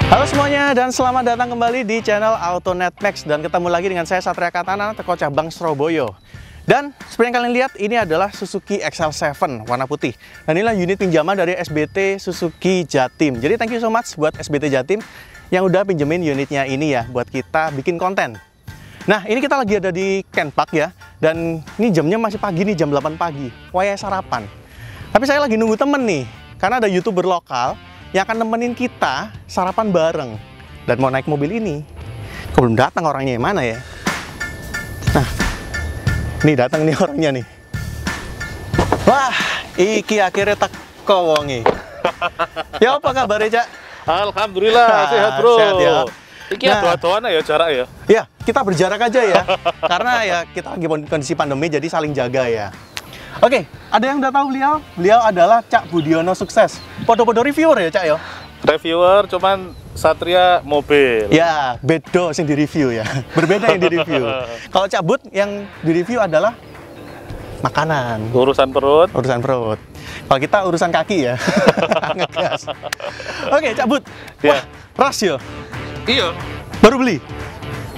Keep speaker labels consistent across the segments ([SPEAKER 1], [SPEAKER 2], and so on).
[SPEAKER 1] Halo semuanya dan selamat datang kembali di channel AutoNet Max. Dan ketemu lagi dengan saya Satria Katana, teko cabang Surabaya. Dan seperti yang kalian lihat, ini adalah Suzuki XL7 warna putih. Dan inilah unit pinjaman dari SBT Suzuki Jatim. Jadi thank you so much buat SBT Jatim yang udah pinjemin unitnya ini ya, buat kita bikin konten. Nah, ini kita lagi ada di Ken Park ya. Dan ini jamnya masih pagi nih, jam 8 pagi. Waya sarapan. Tapi saya lagi nunggu temen nih, karena ada YouTuber lokal yang akan nemenin kita sarapan bareng dan mau naik mobil ini. Kok belum datang orangnya, yang mana ya? Nah, nih datang nih orangnya nih. Wah, iki akhirnya teko wonge. Ya apa kabar Cak?
[SPEAKER 2] Alhamdulillah sehat bro.
[SPEAKER 1] Sehat ya.
[SPEAKER 2] Iki ado-adoan ya jarak ya.
[SPEAKER 1] Ya, kita berjarak aja ya. Karena ya kita lagi kondisi pandemi jadi saling jaga ya. Oke, ada yang udah tahu beliau? Beliau adalah Cak Budiono Sukses. Podo-podo reviewer ya Cak ya?
[SPEAKER 2] Reviewer cuman Satria mobil.
[SPEAKER 1] Ya, bedo yang di review ya. Berbeda yang di review. Kalau Cak Bud yang di review adalah makanan.
[SPEAKER 2] Urusan perut.
[SPEAKER 1] Urusan perut. Kalau kita urusan kaki ya. Ngegas. Oke, Cak Bud. Wah, ras ya?
[SPEAKER 2] Iya.
[SPEAKER 1] Baru beli?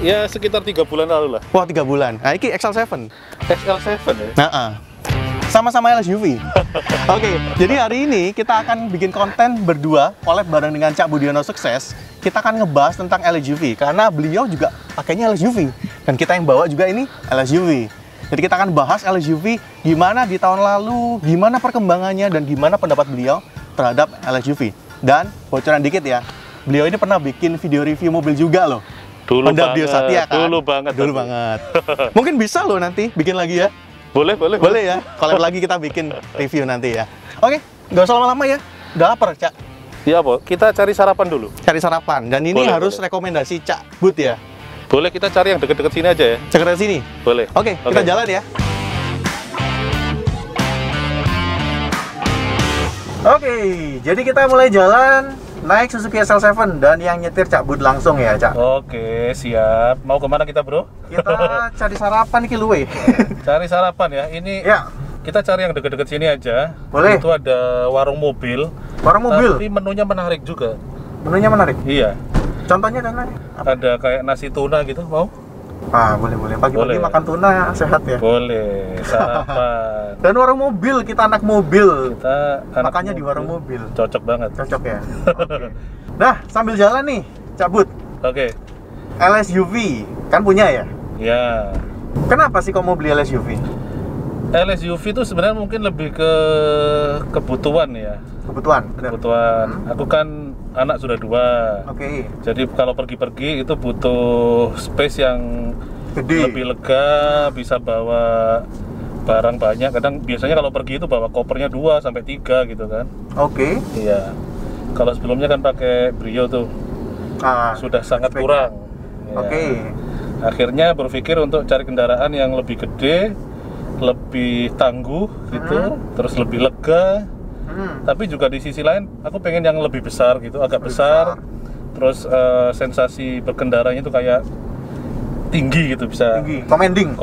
[SPEAKER 2] Ya sekitar 3 bulan lalu lah.
[SPEAKER 1] Wah, 3 bulan. Nah, ini XL7.
[SPEAKER 2] XL7 ya?
[SPEAKER 1] Nah, sama-sama LSUV. Oke, jadi hari ini kita akan bikin konten berdua, collab bareng dengan Cak Budiono Sukses. Kita akan ngebahas tentang LSUV, karena beliau juga pakainya LSUV. Dan kita yang bawa juga ini LSUV. Jadi kita akan bahas LSUV, gimana di tahun lalu, gimana perkembangannya, dan gimana pendapat beliau terhadap LSUV. Dan bocoran dikit ya, beliau ini pernah bikin video review mobil juga loh.
[SPEAKER 2] Dulu
[SPEAKER 1] Honda
[SPEAKER 2] banget,
[SPEAKER 1] Brio Satya kan?
[SPEAKER 2] Dulu banget.
[SPEAKER 1] Dulu banget. Mungkin bisa loh nanti bikin lagi ya.
[SPEAKER 2] Boleh
[SPEAKER 1] Boleh ya, kalau lagi kita bikin review nanti ya. Oke, nggak usah lama-lama ya. Udah lapar, Cak.
[SPEAKER 2] Iya, Bo. Kita cari sarapan dulu.
[SPEAKER 1] Cari sarapan. Dan ini harus rekomendasi Cak Bud ya.
[SPEAKER 2] Boleh kita cari yang deket-deket sini aja ya?
[SPEAKER 1] Sekitar sini.
[SPEAKER 2] Boleh.
[SPEAKER 1] Oke, kita jalan ya. Oke, jadi kita mulai jalan naik Suzuki SL7 dan yang nyetir Cak Bud langsung ya, Cak.
[SPEAKER 2] Oke, siap. Mau kemana kita, bro?
[SPEAKER 1] Kita cari sarapan iki luwe.
[SPEAKER 2] Cari sarapan ya. Ini
[SPEAKER 1] Ya.
[SPEAKER 2] kita cari yang deket-deket sini aja.
[SPEAKER 1] Boleh.
[SPEAKER 2] Itu ada warung mobil.
[SPEAKER 1] Warung mobil.
[SPEAKER 2] Tapi menunya menarik juga.
[SPEAKER 1] Menunya menarik.
[SPEAKER 2] Iya.
[SPEAKER 1] Contohnya dan lain.
[SPEAKER 2] Ada kayak nasi tuna gitu, mau?
[SPEAKER 1] Ah, boleh. Pagi-pagi
[SPEAKER 2] Boleh.
[SPEAKER 1] makan tuna sehat ya.
[SPEAKER 2] Boleh. Sarapan.
[SPEAKER 1] Dan warung mobil, kita anak mobil.
[SPEAKER 2] Kita anak
[SPEAKER 1] Makanya di warung mobil.
[SPEAKER 2] Cocok banget.
[SPEAKER 1] Cocok ya. Oke. Nah, sambil jalan nih, Cak Bud.
[SPEAKER 2] Oke.
[SPEAKER 1] LSUV kan punya ya?
[SPEAKER 2] Ya.
[SPEAKER 1] Kenapa sih kok mau beli LSUV?
[SPEAKER 2] LSUV itu sebenarnya mungkin lebih ke kebutuhan ya.
[SPEAKER 1] Kebutuhan, benar.
[SPEAKER 2] Kebutuhan. Aku kan anak sudah 2.
[SPEAKER 1] Oke.
[SPEAKER 2] Jadi kalau pergi-pergi itu butuh space yang
[SPEAKER 1] Gede.
[SPEAKER 2] lebih lega, bisa bawa barang banyak. Kadang biasanya kalau pergi itu bawa kopernya 2 sampai 3 gitu kan.
[SPEAKER 1] Oke.
[SPEAKER 2] Iya. Kalau sebelumnya kan pakai Brio tuh.
[SPEAKER 1] Ah,
[SPEAKER 2] Sudah sangat
[SPEAKER 1] speknya.
[SPEAKER 2] kurang. Ya.
[SPEAKER 1] Oke.
[SPEAKER 2] Akhirnya berpikir untuk cari kendaraan yang lebih gede, lebih tangguh gitu, terus lebih lega. Tapi juga di sisi lain aku pengen yang lebih besar gitu, agak besar. Terus sensasi berkendaranya itu kayak tinggi gitu, bisa
[SPEAKER 1] Tinggi. Commanding.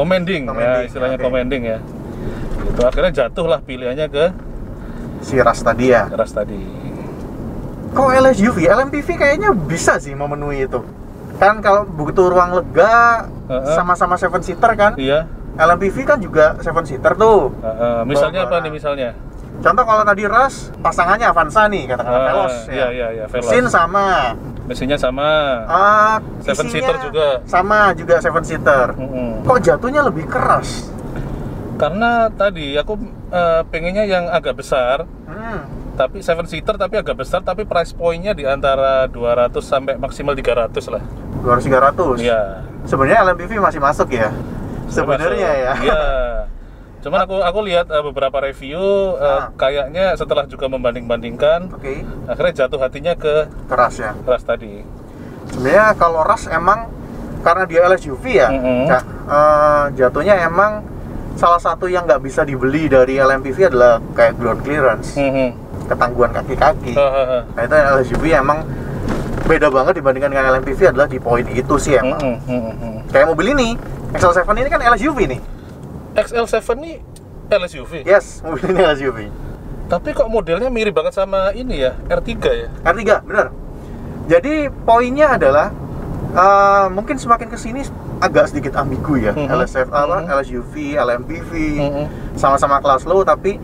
[SPEAKER 2] ya istilahnya
[SPEAKER 1] Oke.
[SPEAKER 2] commanding ya. Gitu. Akhirnya jatuhlah pilihannya ke
[SPEAKER 1] Si Ras tadi ya.
[SPEAKER 2] Ras tadi.
[SPEAKER 1] Kok LSUV? LMPV kayaknya bisa sih memenuhi itu. Kan kalau butuh ruang lega, sama-sama 7 seater kan?
[SPEAKER 2] Iya.
[SPEAKER 1] LMPV kan juga 7 seater tuh.
[SPEAKER 2] Misalnya apa
[SPEAKER 1] Bawa-
[SPEAKER 2] nih misalnya?
[SPEAKER 1] Contoh kalau tadi Ras, pasangannya Avanza nih, katakanlah Veloz ya.
[SPEAKER 2] Iya, Veloz.
[SPEAKER 1] Mesin sama.
[SPEAKER 2] Mesinnya sama. 7
[SPEAKER 1] Isinya
[SPEAKER 2] seater juga.
[SPEAKER 1] Sama juga 7 seater.
[SPEAKER 2] Mm-mm.
[SPEAKER 1] Kok jatuhnya lebih keras?
[SPEAKER 2] Karena tadi aku pengennya yang agak besar, tapi 7 seater tapi agak besar, tapi price point-nya di antara 200 sampai maksimal 300 lah.
[SPEAKER 1] 200-300?
[SPEAKER 2] Iya.
[SPEAKER 1] Sebenarnya LMPV masih masuk ya? Sebenarnya ya?
[SPEAKER 2] Iya. Cuman aku lihat beberapa review, kayaknya setelah juga membanding-bandingkan,
[SPEAKER 1] Oke.
[SPEAKER 2] akhirnya jatuh hatinya ke
[SPEAKER 1] Keras ya?
[SPEAKER 2] Ras tadi.
[SPEAKER 1] Sebenarnya kalau Ras emang, karena dia LSUV ya, jatuhnya emang salah satu yang nggak bisa dibeli dari LMPV adalah kayak ground clearance, ketangguhan kaki-kaki. Nah itu LSUV emang beda banget dibandingkan dengan LMPV adalah di poin itu sih emang. Kayak mobil ini, XL7 ini kan LSUV nih.
[SPEAKER 2] XL7 ini LSUV?
[SPEAKER 1] Yes, mobil ini LSUV.
[SPEAKER 2] Tapi kok modelnya mirip banget sama ini ya, R3 ya?
[SPEAKER 1] R3, bener. Jadi poinnya adalah mungkin semakin kesini agak sedikit ambigu ya. LSUV, LMPV, sama-sama kelas low, tapi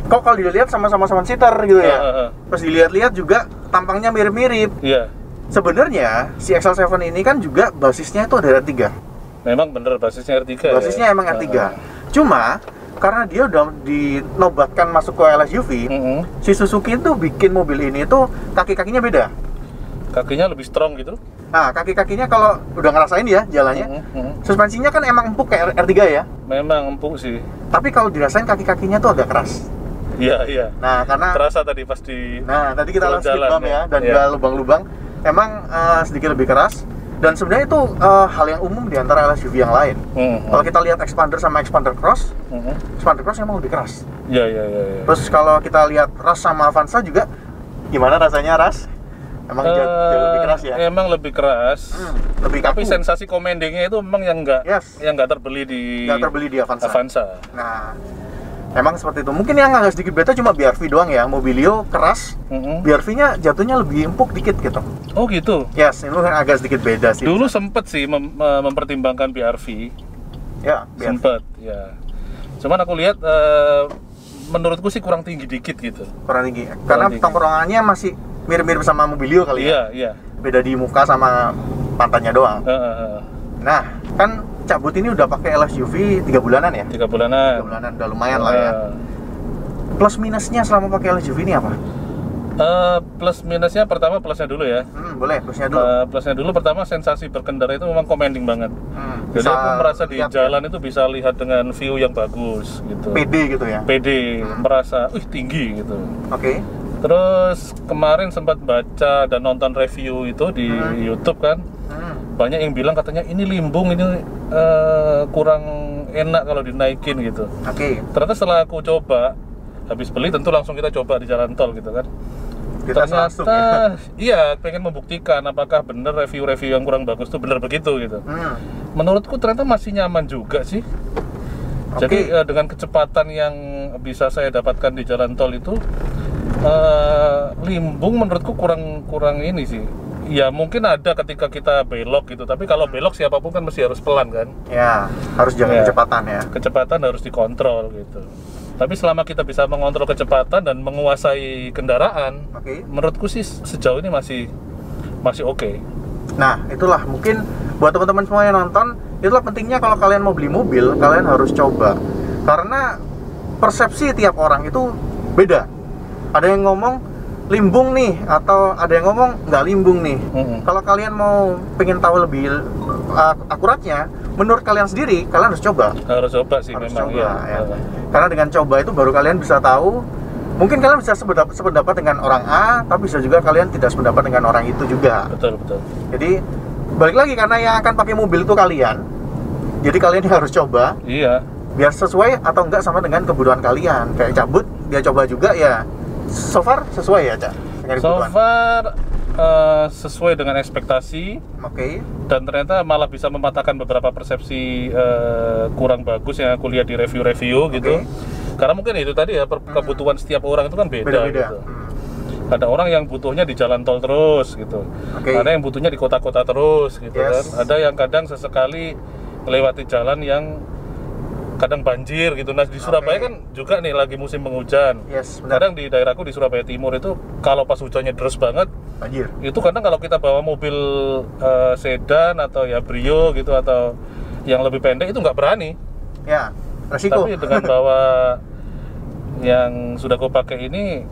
[SPEAKER 1] kok kalau dilihat sama-sama seater gitu ya. Pas dilihat-lihat juga tampangnya mirip-mirip.
[SPEAKER 2] Iya.
[SPEAKER 1] Sebenarnya si XL7 ini kan juga basisnya itu ada R3.
[SPEAKER 2] Memang bener basisnya R3.
[SPEAKER 1] Basisnya emang R3. Cuma karena dia udah dinobatkan masuk ke LSUV, si Suzuki itu bikin mobil ini tuh kaki-kakinya beda.
[SPEAKER 2] Kakinya lebih strong gitu.
[SPEAKER 1] Nah, kaki-kakinya kalau udah ngerasain ya jalannya, suspensinya kan emang empuk kayak R3 ya.
[SPEAKER 2] Memang empuk sih.
[SPEAKER 1] Tapi kalau dirasain kaki-kakinya tuh agak keras.
[SPEAKER 2] Iya.
[SPEAKER 1] Nah, karena
[SPEAKER 2] terasa tadi pas di.
[SPEAKER 1] Nah, tadi kita langsung speed bump ya, dan
[SPEAKER 2] iya.
[SPEAKER 1] juga lubang-lubang. Emang sedikit lebih keras. Dan sebenarnya itu hal yang umum di antara LSUV yang lain. Kalau kita lihat Expander sama Expander Cross, Expander Cross emang lebih keras.
[SPEAKER 2] Iya.
[SPEAKER 1] Terus kalau kita lihat Rush sama Avanza juga, gimana rasanya Rush? Emang jauh lebih keras ya?
[SPEAKER 2] Emang lebih keras.
[SPEAKER 1] Lebih kaku.
[SPEAKER 2] Tapi sensasi commandingnya itu memang yang nggak terbeli di Avanza.
[SPEAKER 1] Nah, emang seperti itu. Mungkin yang agak sedikit beda cuma BRV doang ya. Mobilio keras, BRV-nya jatuhnya lebih empuk dikit gitu.
[SPEAKER 2] Oh gitu?
[SPEAKER 1] Yes, ini agak sedikit beda sih.
[SPEAKER 2] Dulu sempet sih mempertimbangkan BRV.
[SPEAKER 1] Ya,
[SPEAKER 2] sempet ya. Cuman aku lihat menurutku sih kurang tinggi dikit gitu.
[SPEAKER 1] Kurang tinggi. Karena tongkrongannya masih mirip-mirip sama Mobilio kali ya.
[SPEAKER 2] Iya.
[SPEAKER 1] Beda di muka sama pantatnya doang. Nah, kan Cabut ini udah pakai LSUV 3 bulanan ya?
[SPEAKER 2] 3 bulanan.
[SPEAKER 1] 3 bulanan udah lumayan lah ya. Plus minusnya selama pakai LSUV ini apa?
[SPEAKER 2] Plus minusnya pertama plusnya dulu ya.
[SPEAKER 1] Boleh, plusnya dulu.
[SPEAKER 2] Plusnya dulu pertama sensasi berkendara itu memang commanding banget. Jadi aku merasa di jalan itu bisa lihat dengan view yang bagus gitu.
[SPEAKER 1] PD gitu ya?
[SPEAKER 2] PD, merasa tinggi gitu.
[SPEAKER 1] Oke.
[SPEAKER 2] Terus kemarin sempat baca dan nonton review itu di YouTube kan. Banyak yang bilang katanya ini limbung, ini kurang enak kalau dinaikin gitu.
[SPEAKER 1] Oke.
[SPEAKER 2] Ternyata setelah aku coba, habis beli tentu langsung kita coba di jalan tol gitu kan. Ternyata iya, pengen membuktikan apakah bener review-review yang kurang bagus tuh bener begitu gitu. Menurutku ternyata masih nyaman juga sih. Jadi dengan kecepatan yang bisa saya dapatkan di jalan tol itu, limbung menurutku kurang ini sih. Ya mungkin ada ketika kita belok gitu, tapi kalau belok siapapun kan mesti harus pelan kan.
[SPEAKER 1] Ya, harus jaga kecepatan ya. Kecepatan
[SPEAKER 2] harus dikontrol gitu. Tapi selama kita bisa mengontrol kecepatan dan menguasai kendaraan, menurutku sih sejauh ini masih oke.
[SPEAKER 1] Nah, itulah mungkin buat teman-teman semua yang nonton, itulah pentingnya kalau kalian mau beli mobil, kalian harus coba. Karena persepsi tiap orang itu beda. Ada yang ngomong limbung nih, atau ada yang ngomong nggak limbung nih. Kalau kalian mau pengen tahu lebih akuratnya, menurut kalian sendiri, kalian harus coba.
[SPEAKER 2] Harus coba sih, memang
[SPEAKER 1] coba, ya. Karena dengan coba itu baru kalian bisa tahu. Mungkin kalian bisa sependapat dengan orang A, tapi bisa juga kalian tidak sependapat dengan orang itu juga.
[SPEAKER 2] Betul.
[SPEAKER 1] Jadi balik lagi, karena yang akan pakai mobil itu kalian. Jadi kalian harus coba.
[SPEAKER 2] Iya.
[SPEAKER 1] Biar sesuai atau enggak sama dengan kebutuhan kalian. Kayak Cabut, dia coba juga ya. So far sesuai ya, Cak?
[SPEAKER 2] So far sesuai dengan ekspektasi. Dan ternyata malah bisa mematahkan beberapa persepsi kurang bagus yang aku lihat di review-review gitu. Karena mungkin itu tadi ya, kebutuhan setiap orang itu kan beda. Gitu. Ada orang yang butuhnya di jalan tol terus gitu. Ada yang butuhnya di kota-kota terus gitu kan. Ada yang kadang sesekali melewati jalan yang kadang banjir gitu. Nah di Surabaya kan juga nih lagi musim penghujan. Kadang di daerahku di Surabaya Timur itu kalau pas hujannya deras banget,
[SPEAKER 1] banjir. Itu
[SPEAKER 2] kadang kalau kita bawa mobil sedan atau ya Brio gitu atau yang lebih pendek itu nggak berani.
[SPEAKER 1] Ya, resiko.
[SPEAKER 2] Tapi dengan bawa yang sudah aku pakai ini,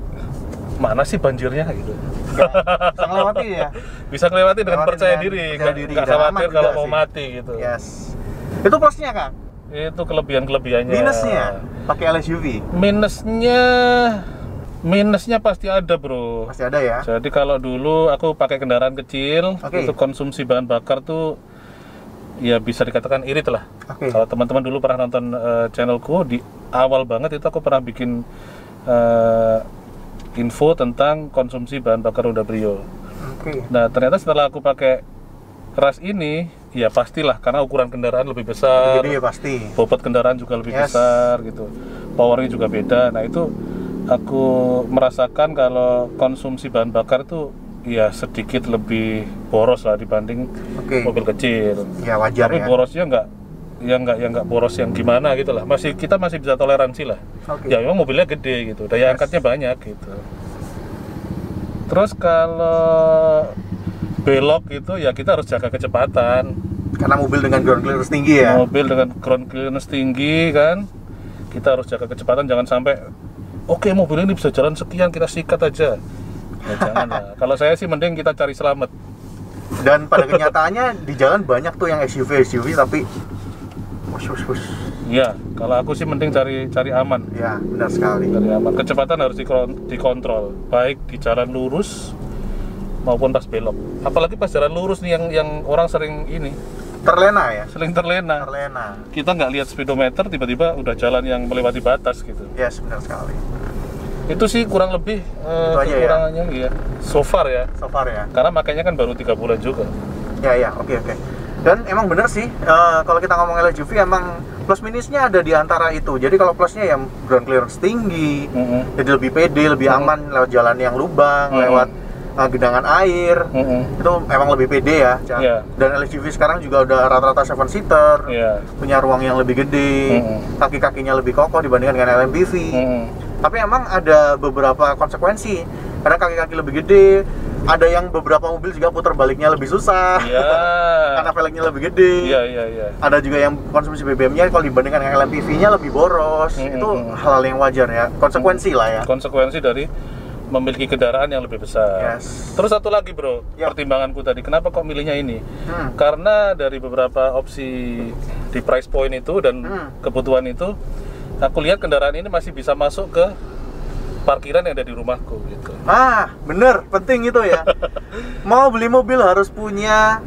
[SPEAKER 2] mana sih banjirnya gitu.
[SPEAKER 1] Bisa ngelewati ya.
[SPEAKER 2] Bisa ngelewati dengan percaya diri, nggak khawatir kalau mau mati gitu.
[SPEAKER 1] Itu plusnya kan?
[SPEAKER 2] Itu kelebihannya.
[SPEAKER 1] Minusnya pakai LSUV.
[SPEAKER 2] Minusnya pasti ada, bro.
[SPEAKER 1] Pasti ada ya.
[SPEAKER 2] Jadi kalau dulu aku pakai kendaraan kecil, itu konsumsi bahan bakar tuh ya bisa dikatakan irit lah. Kalau teman-teman dulu pernah nonton channelku di awal banget itu aku pernah bikin info tentang konsumsi bahan bakar Honda Brio. Nah ternyata setelah aku pakai Rush ini, ya pastilah karena ukuran kendaraan lebih besar,
[SPEAKER 1] gede, pasti.
[SPEAKER 2] Bobot kendaraan juga lebih besar gitu, powernya juga beda. Nah itu aku merasakan kalau konsumsi bahan bakar itu ya sedikit lebih boros lah dibanding mobil kecil.
[SPEAKER 1] Ya wajar.
[SPEAKER 2] Tapi
[SPEAKER 1] ya.
[SPEAKER 2] borosnya nggak boros yang gimana gitu lah. Kita masih bisa toleransi lah. Ya memang mobilnya gede gitu, daya angkatnya banyak gitu. Terus kalau belok itu ya kita harus jaga kecepatan.
[SPEAKER 1] Karena mobil dengan ground clearance tinggi ya.
[SPEAKER 2] Mobil dengan ground clearance tinggi kan, kita harus jaga kecepatan, jangan sampai oke, mobil ini bisa jalan sekian kita sikat aja. Ya, jangan lah. Kalau saya sih mending kita cari selamat.
[SPEAKER 1] Dan pada kenyataannya di jalan banyak tuh yang SUV tapi
[SPEAKER 2] Iya, kalau aku sih mending cari aman.
[SPEAKER 1] Ya, benar sekali.
[SPEAKER 2] Cari aman. Kecepatan harus dikontrol, baik di jalan lurus maupun pas belok. Apalagi pas jalan lurus nih yang orang sering
[SPEAKER 1] terlena ya.
[SPEAKER 2] Sering terlena. Kita nggak lihat speedometer, tiba-tiba udah jalan yang melewati batas gitu.
[SPEAKER 1] Ya, benar sekali.
[SPEAKER 2] Itu sih kurang lebih kekurangannya ya. So far ya. Karena makanya kan baru 3 bulan juga.
[SPEAKER 1] Ya, oke. Dan emang bener sih, kalau kita ngomong LSUV emang plus minusnya ada di antara itu. Jadi kalau plusnya yang ground clearance tinggi, jadi lebih pede, lebih aman lewat jalan yang lubang, lewat genangan air, itu emang lebih pede ya. Dan LSUV sekarang juga udah rata-rata 7-seater, punya ruang yang lebih gede, kaki-kakinya lebih kokoh dibandingkan dengan LMPV. Tapi emang ada beberapa konsekuensi, karena kaki-kaki lebih gede, ada yang beberapa mobil juga putar baliknya lebih susah, karena velgnya lebih gede. Ada juga yang konsumsi BBM-nya kalau dibandingkan dengan LMPV-nya lebih boros. Itu hal-hal yang wajar ya, konsekuensi lah ya.
[SPEAKER 2] Konsekuensi dari memiliki kendaraan yang lebih besar. Terus satu lagi bro, pertimbanganku tadi, kenapa kok milihnya ini? Karena dari beberapa opsi di price point itu dan kebutuhan itu, aku lihat kendaraan ini masih bisa masuk ke parkiran yang ada di rumahku gitu.
[SPEAKER 1] Bener, penting itu ya. Mau beli mobil harus punya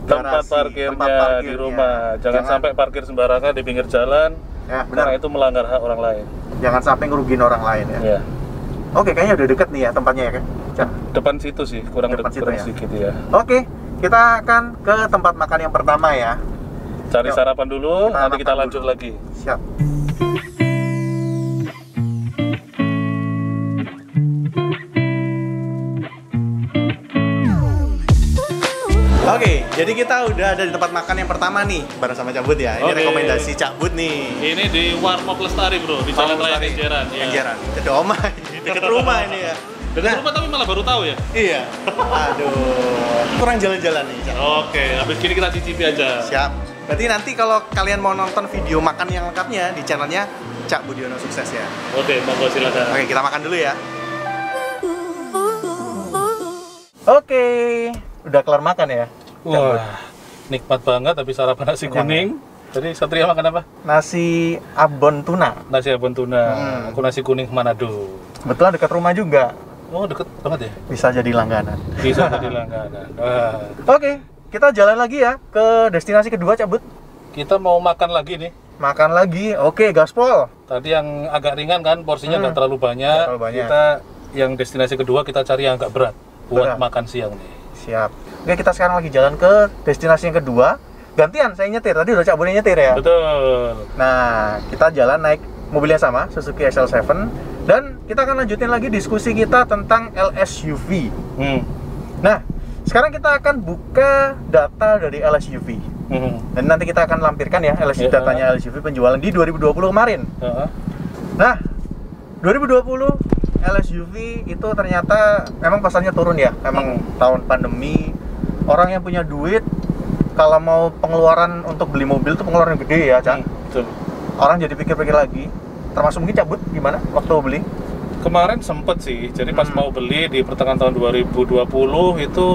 [SPEAKER 2] tempat parkirnya di rumah. Jangan sampai parkir sembarangan di pinggir jalan, karena itu melanggar hak orang lain. Jangan
[SPEAKER 1] sampai ngerugiin orang lain ya. Oke, kayaknya udah deket nih ya tempatnya ya kan?
[SPEAKER 2] Depan situ sih, kurang sedikit ya.
[SPEAKER 1] Oke, kita akan ke tempat makan yang pertama ya.
[SPEAKER 2] Cari sarapan dulu, nanti kita lanjut lagi.
[SPEAKER 1] Siap. Oke, jadi kita udah ada di tempat makan yang pertama nih, bareng sama Cak Bud ya. Ini rekomendasi Cak Bud nih.
[SPEAKER 2] Ini di Warmok Lestari bro, di Jalan Raya Kenjeran.
[SPEAKER 1] Kenjeran, dekat rumah, dekat rumah ini ya.
[SPEAKER 2] Dekat rumah tapi malah baru tahu ya?
[SPEAKER 1] Iya. Aduh, kurang jalan-jalan nih Cak.
[SPEAKER 2] Oke, habis gini kita cicipi aja.
[SPEAKER 1] Siap. Berarti nanti kalau kalian mau nonton video makan yang lengkapnya di channelnya Cak Budiono Sukses ya.
[SPEAKER 2] Oke, monggo silakan.
[SPEAKER 1] Oke, kita makan dulu ya. Oke, udah kelar makan ya?
[SPEAKER 2] Wah, nikmat banget habis sarapan nasi kuning. Tadi Satria makan apa?
[SPEAKER 1] Nasi abon tuna.
[SPEAKER 2] Nasi abon tuna. Aku nasi kuning Manado.
[SPEAKER 1] Kebetulan dekat rumah juga.
[SPEAKER 2] Oh, deket banget ya?
[SPEAKER 1] Bisa jadi langganan.
[SPEAKER 2] Bisa jadi langganan.
[SPEAKER 1] Oke, kita jalan lagi ya ke destinasi kedua, Cak Bud.
[SPEAKER 2] Kita mau makan lagi nih.
[SPEAKER 1] Makan lagi, oke, gaspol.
[SPEAKER 2] Tadi yang agak ringan kan, porsinya nggak terlalu banyak. Kita yang destinasi kedua kita cari yang agak berat buat makan siang nih.
[SPEAKER 1] Siap. Oke, kita sekarang lagi jalan ke destinasi yang kedua. Gantian, saya nyetir. Tadi udah Cak Bud nyetir ya?
[SPEAKER 2] Betul.
[SPEAKER 1] Nah, kita jalan naik mobil yang sama, Suzuki XL7. Dan kita akan lanjutin lagi diskusi kita tentang LSUV. Nah, sekarang kita akan buka data dari LSUV. Dan nanti kita akan lampirkan ya datanya LSUV penjualan di 2020 kemarin. Nah, 2020 LSUV itu ternyata memang pasarnya turun ya. Memang tahun pandemi, orang yang punya duit kalau mau pengeluaran untuk beli mobil itu pengeluaran gede ya, Cak.
[SPEAKER 2] Betul.
[SPEAKER 1] Orang jadi pikir-pikir lagi. Termasuk mungkin Cak Bud gimana waktu beli?
[SPEAKER 2] Kemarin sempet sih, jadi pas mau beli di pertengahan tahun 2020 itu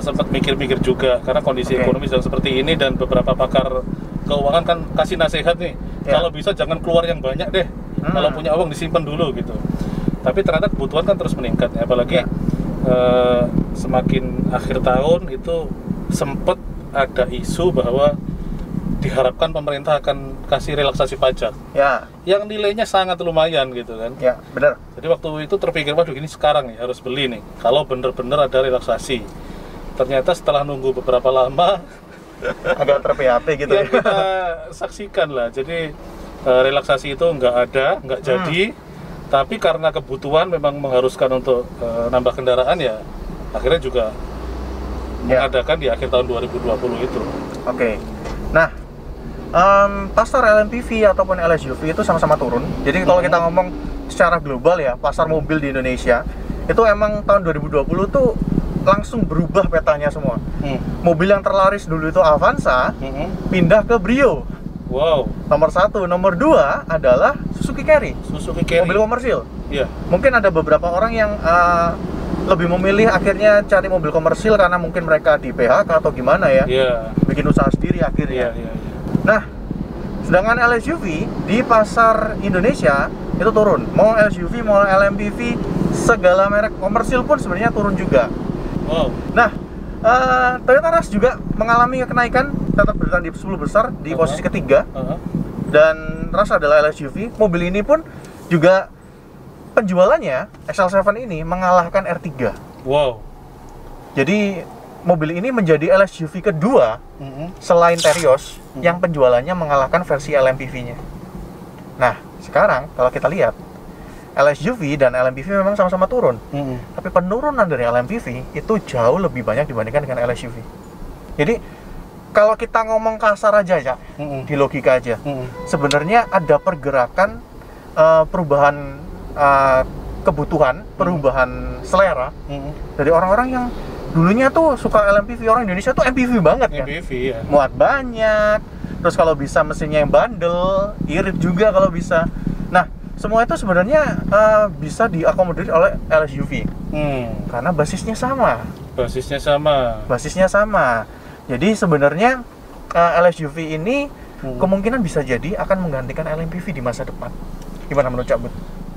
[SPEAKER 2] sempat mikir-mikir juga karena kondisi ekonomi sedang seperti ini dan beberapa pakar keuangan kan kasih nasihat nih, kalau bisa jangan keluar yang banyak deh, kalau punya uang disimpan dulu gitu. Tapi ternyata kebutuhan kan terus meningkat, ya. Apalagi semakin akhir tahun itu sempat ada isu bahwa diharapkan pemerintah akan kasih relaksasi pajak yang nilainya sangat lumayan gitu kan.
[SPEAKER 1] Ya, benar.
[SPEAKER 2] Jadi waktu itu terpikir, waduh ini sekarang nih harus beli nih kalau bener-bener ada relaksasi. Ternyata setelah nunggu beberapa lama
[SPEAKER 1] agak ter-PHP gitu ya.
[SPEAKER 2] Kita saksikan lah, jadi relaksasi itu nggak jadi. Tapi karena kebutuhan memang mengharuskan untuk nambah kendaraan ya akhirnya juga mengadakan di akhir tahun 2020 itu.
[SPEAKER 1] Oke. Nah, pasar LMPV ataupun LSUV itu sama-sama turun. Jadi kalau kita ngomong secara global ya, pasar mobil di Indonesia itu emang tahun 2020 tuh langsung berubah petanya semua. Mobil yang terlaris dulu itu Avanza, pindah ke Brio.
[SPEAKER 2] Wow.
[SPEAKER 1] Nomor 1, nomor 2 adalah Suzuki Carry.
[SPEAKER 2] Suzuki Carry.
[SPEAKER 1] Mobil komersil.
[SPEAKER 2] Iya.
[SPEAKER 1] Mungkin ada beberapa orang yang lebih memilih akhirnya cari mobil komersil karena mungkin mereka di PHK atau gimana ya.
[SPEAKER 2] Iya.
[SPEAKER 1] Bikin usaha sendiri akhirnya.
[SPEAKER 2] Iya.
[SPEAKER 1] Nah, sedangkan LSUV di pasar Indonesia itu turun. Mau LSUV, mau LMPV, segala merek komersil pun sebenarnya turun juga.
[SPEAKER 2] Wow.
[SPEAKER 1] Nah, Toyota Rush juga mengalami kenaikan, tetap bertahan di 10 besar di posisi ketiga. Dan Rush adalah LSUV. Mobil ini pun juga penjualannya XL7 ini mengalahkan R3.
[SPEAKER 2] Wow.
[SPEAKER 1] Jadi mobil ini menjadi LSUV kedua selain Terios yang penjualannya mengalahkan versi LMPV-nya. Nah, sekarang kalau kita lihat LSUV dan LMPV memang sama-sama turun. Tapi penurunan dari LMPV itu jauh lebih banyak dibandingkan dengan LSUV. Jadi kalau kita ngomong kasar aja ya, di logika aja, sebenarnya ada pergerakan perubahan kebutuhan, perubahan selera dari orang-orang yang dulunya tuh suka LMPV. Orang Indonesia tuh MPV banget kan.
[SPEAKER 2] MPV ya.
[SPEAKER 1] Muat banyak, terus kalau bisa mesinnya yang bandel, irit juga kalau bisa. Nah, semua itu sebenarnya bisa diakomodir oleh LSUV karena basisnya sama. Basisnya sama. Jadi sebenarnya LSUV ini kemungkinan bisa jadi akan menggantikan LMPV di masa depan. Gimana menurut Cak Bud?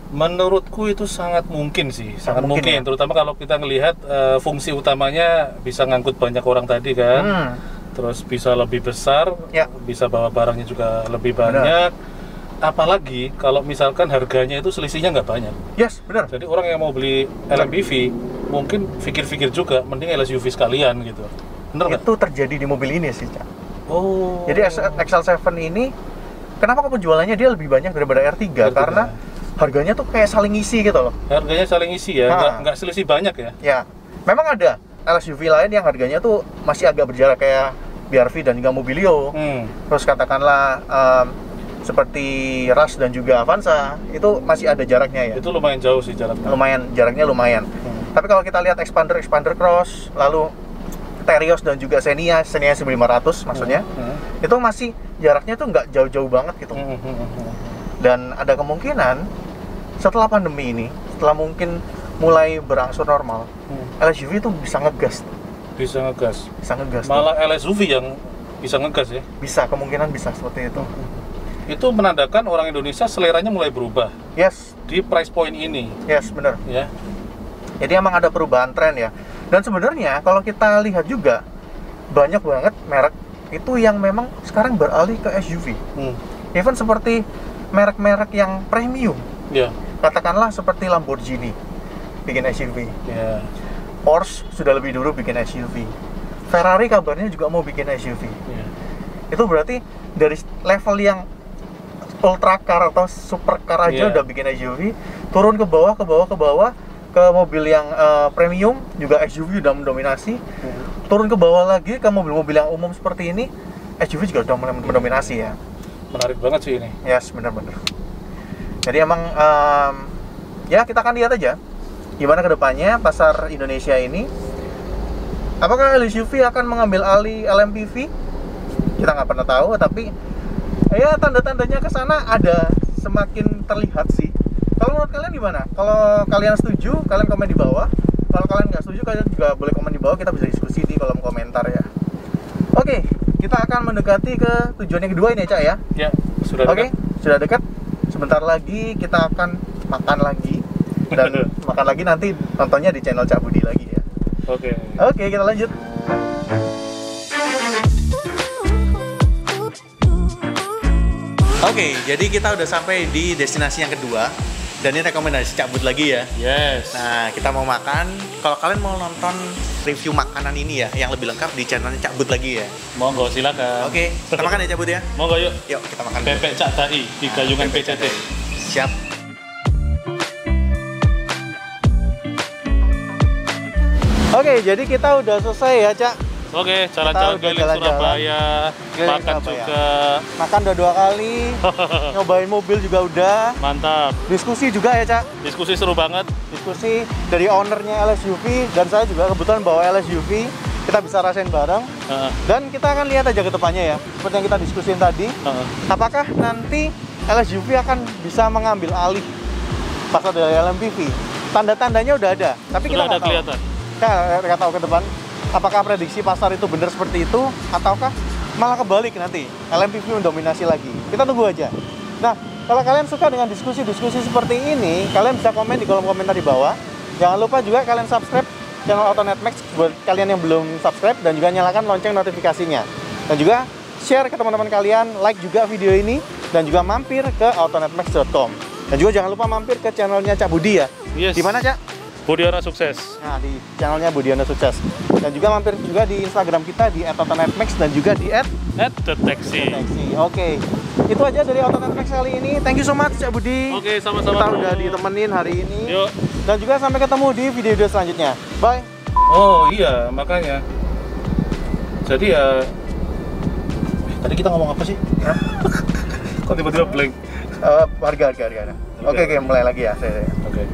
[SPEAKER 2] Menurutku itu sangat mungkin sih, sangat mungkin.
[SPEAKER 1] Ya?
[SPEAKER 2] Terutama kalau kita ngelihat fungsi utamanya bisa ngangkut banyak orang tadi kan, terus bisa lebih besar, bisa bawa barangnya juga lebih banyak. Apalagi kalau misalkan harganya itu selisihnya nggak banyak.
[SPEAKER 1] Yes, benar.
[SPEAKER 2] Jadi orang yang mau beli LMPV mungkin pikir-pikir juga, mending LSUV sekalian gitu. Bener nggak?
[SPEAKER 1] Itu terjadi di mobil ini sih, Cak.
[SPEAKER 2] Oh.
[SPEAKER 1] Jadi XL7 ini, kenapa penjualannya dia lebih banyak daripada R3? Karena harganya tuh kayak saling isi gitu loh.
[SPEAKER 2] Harganya saling isi ya, nggak selisih banyak ya?
[SPEAKER 1] Ya, memang ada LSUV lain yang harganya tuh masih agak berjarak kayak BRV dan juga Mobilio. Terus katakanlah seperti Rush dan juga Avanza, itu masih ada jaraknya ya.
[SPEAKER 2] Itu lumayan jauh sih jaraknya.
[SPEAKER 1] Jaraknya lumayan. Tapi kalau kita lihat Expander Cross, lalu Terios dan juga Xenia 1500 maksudnya, itu masih jaraknya tuh nggak jauh-jauh banget gitu. Dan ada kemungkinan setelah pandemi ini, setelah mungkin mulai berangsur normal, LSUV itu bisa ngegas.
[SPEAKER 2] Malah LSUV yang bisa ngegas ya?
[SPEAKER 1] Bisa, kemungkinan bisa seperti itu.
[SPEAKER 2] Itu menandakan orang Indonesia seleranya mulai berubah.
[SPEAKER 1] Yes.
[SPEAKER 2] Di price point ini.
[SPEAKER 1] Yes, benar.
[SPEAKER 2] Ya.
[SPEAKER 1] Jadi emang ada perubahan tren ya. Dan sebenarnya kalau kita lihat juga banyak banget merek itu yang memang sekarang beralih ke SUV. Even seperti merek-merek yang premium.
[SPEAKER 2] Ya.
[SPEAKER 1] Katakanlah seperti Lamborghini bikin SUV.
[SPEAKER 2] Ya.
[SPEAKER 1] Porsche sudah lebih dulu bikin SUV. Ferrari kabarnya juga mau bikin SUV.
[SPEAKER 2] Ya.
[SPEAKER 1] Itu berarti dari level yang ultra car atau super car aja udah bikin SUV, turun ke bawah ke mobil yang premium juga SUV udah mendominasi, turun ke bawah lagi ke mobil-mobil yang umum seperti ini, SUV juga udah mendominasi ya.
[SPEAKER 2] Menarik banget sih ini.
[SPEAKER 1] Yes, benar-benar. Jadi emang ya kita akan lihat aja gimana kedepannya pasar Indonesia ini. Apakah LSUV akan mengambil alih LMPV? Kita nggak pernah tahu, tapi ya tanda-tandanya ke sana ada, semakin terlihat sih. Kalau menurut kalian gimana? Kalau kalian setuju, kalian komen di bawah. Kalau kalian nggak setuju, kalian juga boleh komen di bawah. Kita bisa diskusi di kolom komentar ya. Oke, kita akan mendekati ke tujuan yang kedua ini ya, Cak ya?
[SPEAKER 2] Ya, sudah dekat.
[SPEAKER 1] Oke, sudah dekat. Sebentar lagi kita akan makan lagi. Dan makan lagi nanti nontonnya di channel Cak Budi lagi ya. Oke, kita lanjut. Oke, jadi kita udah sampai di destinasi yang kedua. Dan ini rekomendasi Cak Bud lagi ya.
[SPEAKER 2] Yes.
[SPEAKER 1] Nah, kita mau makan. Kalau kalian mau nonton review makanan ini ya, yang lebih lengkap di channelnya Cak Bud lagi ya.
[SPEAKER 2] Monggo, silakan.
[SPEAKER 1] Oke, kita makan ya Cak Bud ya.
[SPEAKER 2] Monggo yuk.
[SPEAKER 1] Yuk, kita makan.
[SPEAKER 2] Pepek Cak Dai di Gayungan PCT.
[SPEAKER 1] Siap. Oke, jadi kita udah selesai ya, Cak.
[SPEAKER 2] Oke, jalan-jalan
[SPEAKER 1] udah
[SPEAKER 2] keliling
[SPEAKER 1] jalan-jalan.
[SPEAKER 2] Surabaya,
[SPEAKER 1] Keliling
[SPEAKER 2] makan
[SPEAKER 1] Surabaya.
[SPEAKER 2] juga.
[SPEAKER 1] Makan udah 2 kali, nyobain mobil juga udah.
[SPEAKER 2] Mantap.
[SPEAKER 1] Diskusi juga ya, Cak.
[SPEAKER 2] Diskusi seru banget.
[SPEAKER 1] Diskusi dari ownernya LSUV dan saya juga kebetulan bawa LSUV. Kita bisa rasain bareng.
[SPEAKER 2] Heeh.
[SPEAKER 1] Dan kita akan lihat aja ke depannya ya. Seperti yang kita diskusin tadi.
[SPEAKER 2] Heeh.
[SPEAKER 1] Apakah nanti LSUV akan bisa mengambil alih pasar dari LMPV? Tanda-tandanya udah ada, tapi kita
[SPEAKER 2] Sudah ada
[SPEAKER 1] nggak tahu.
[SPEAKER 2] kelihatan.
[SPEAKER 1] Kita nggak tahu ke depan. Apakah prediksi pasar itu benar seperti itu, ataukah malah kebalik nanti LMPV mendominasi lagi? Kita tunggu aja. Nah, kalau kalian suka dengan diskusi-diskusi seperti ini, kalian bisa komen di kolom komentar di bawah. Jangan lupa juga kalian subscribe channel AutoNet Max buat kalian yang belum subscribe, dan juga nyalakan lonceng notifikasinya. Dan juga share ke teman-teman kalian, like juga video ini, dan juga mampir ke autonetmax.com. Dan juga jangan lupa mampir ke channelnya Cak Budi ya.
[SPEAKER 2] Yes.
[SPEAKER 1] Di mana, Cak?
[SPEAKER 2] Budiana sukses.
[SPEAKER 1] Nah, di channelnya Budiana Sukses. Dan juga mampir juga di Instagram kita di @autonetmax dan juga di
[SPEAKER 2] @deteksi.
[SPEAKER 1] @deteksi. Oke. Itu aja dari AutoNetMax kali ini. Thank you so much, Cak Budi.
[SPEAKER 2] Oke, sama-sama.
[SPEAKER 1] Kita udah ditemenin hari ini.
[SPEAKER 2] Yuk.
[SPEAKER 1] Dan juga sampai ketemu di video-video selanjutnya. Bye.
[SPEAKER 2] Oh iya, makanya. Jadi ya, tadi kita ngomong apa sih? Kok tiba-tiba blank?
[SPEAKER 1] Harga. Oke, mulai lagi ya.
[SPEAKER 2] Oke.